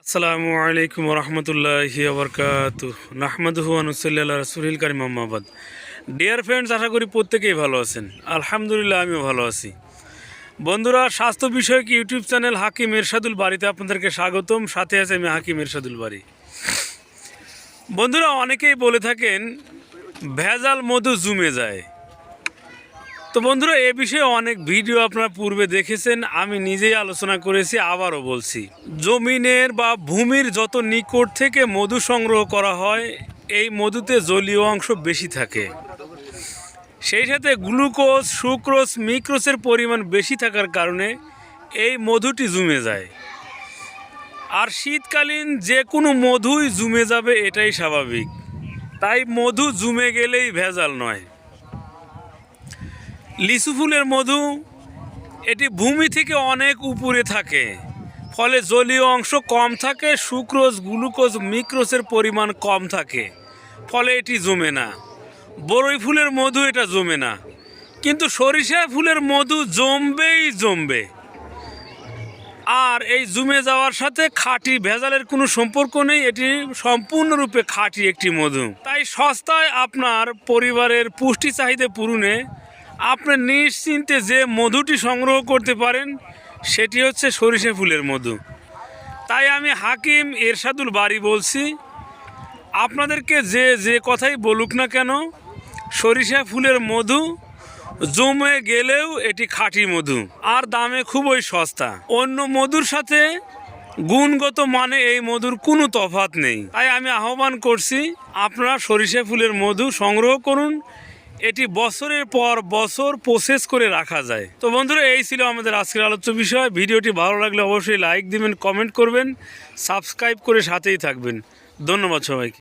আসসালামু আলাইকুম রহমতুল্লাহি ওবরকাতুহ নাহমাদুহু ওয়া নুসাল্লি আলা রাসূলিল কারীম আম্মা বাদ। ডিয়ার ফ্রেন্ডস, আশা করি প্রত্যেকেই ভালো আছেন। আলহামদুলিল্লাহ, আমিও ভালো আছি। বন্ধুরা, স্বাস্থ্য বিষয়ক ইউটিউব চ্যানেল হাকিম এরশাদুল বাড়িতে আপনাদেরকে স্বাগতম। সাথে আছে আমি হাকিম এরশাদুল বাড়ি। বন্ধুরা, অনেকেই বলে থাকেন ভেজাল মধু জমে যায়। তো বন্ধুরা, এ বিষয়ে অনেক ভিডিও আপনারা পূর্বে দেখেছেন, আমি নিজেই আলোচনা করেছি, আবারও বলছি। জমিনের বা ভূমির যত নিকট থেকে মধু সংগ্রহ করা হয়, এই মধুতে জলীয় অংশ বেশি থাকে। সেই সাথে গ্লুকোজ, সুক্রোজ, মিক্রোজের পরিমাণ বেশি থাকার কারণে এই মধুটি জমে যায়। আর শীতকালীন যে কোনো মধুই জমে যাবে, এটাই স্বাভাবিক। তাই মধু জমে গেলেই ভেজাল নয়। লিচু ফুলের মধু এটি ভূমি থেকে অনেক উপরে থাকে, ফলে জলীয় অংশ কম থাকে, সুক্রোজ, গ্লুকোজ, মিক্রোজের পরিমাণ কম থাকে, ফলে এটি জমে না। বরই ফুলের মধু এটা জমে না, কিন্তু সরিষা ফুলের মধু জমবেই জমবে। আর এই জমে যাওয়ার সাথে খাঁটি ভেজালের কোনো সম্পর্ক নেই, এটি সম্পূর্ণরূপে খাঁটি একটি মধু। তাই সস্তায় আপনার পরিবারের পুষ্টি চাহিদা পূরণে আপনি নিশ্চিন্তে যে মধুটি সংগ্রহ করতে পারেন, সেটি হচ্ছে সরিষা ফুলের মধু। তাই আমি হাকিম এরশাদুল বাড়ি বলছি, আপনাদেরকে যে কথাই বলুক না কেন, সরিষা ফুলের মধু জমে গেলেও এটি খাঁটি মধু, আর দামে খুবই সস্তা। অন্য মধুর সাথে গুণগত মানে এই মধুর কোনো তফাৎ নেই। তাই আমি আহ্বান করছি, আপনারা সরিষা ফুলের মধু সংগ্রহ করুন। এটি বছরের পর বছর প্রসেস করে রাখা যায়। তো বন্ধুরা, এই ছিল আমাদের আজকের আলোচ্য বিষয়। ভিডিওটি ভালো লাগলে অবশ্যই লাইক দিবেন, কমেন্ট করবেন, সাবস্ক্রাইব করে সাথেই থাকবেন। ধন্যবাদ সবাইকে।